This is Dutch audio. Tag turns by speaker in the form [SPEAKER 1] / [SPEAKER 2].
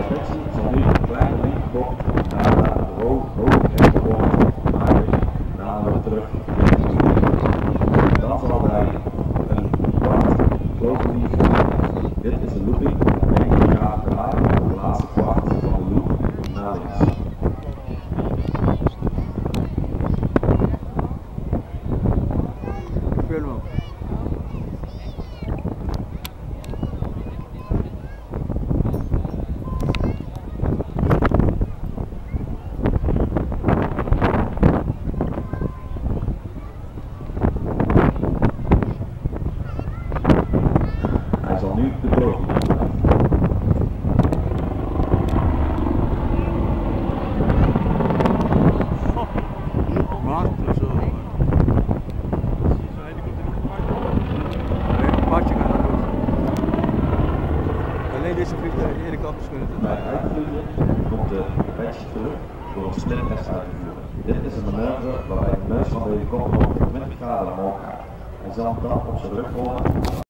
[SPEAKER 1] Betsy zal nu een kleine linkerbocht naar de hoge rechterbocht maken, namelijk terug in de looping. Dan zal hij een kwart close leaf doen. Dit is de looping en je gaat draaien op de laatste kwart van de loop naar links. Hij zal nu de boven doen.
[SPEAKER 2] Alleen deze helikopters kunnen het.
[SPEAKER 1] Bij het uitvliegen komt de Betsy terug door een spinntest uit te voeren. Dit is een manoeuvre waarbij de neus van de helikopter 20 graden omhoog gaat. Hij zal dan op zijn rug rollen.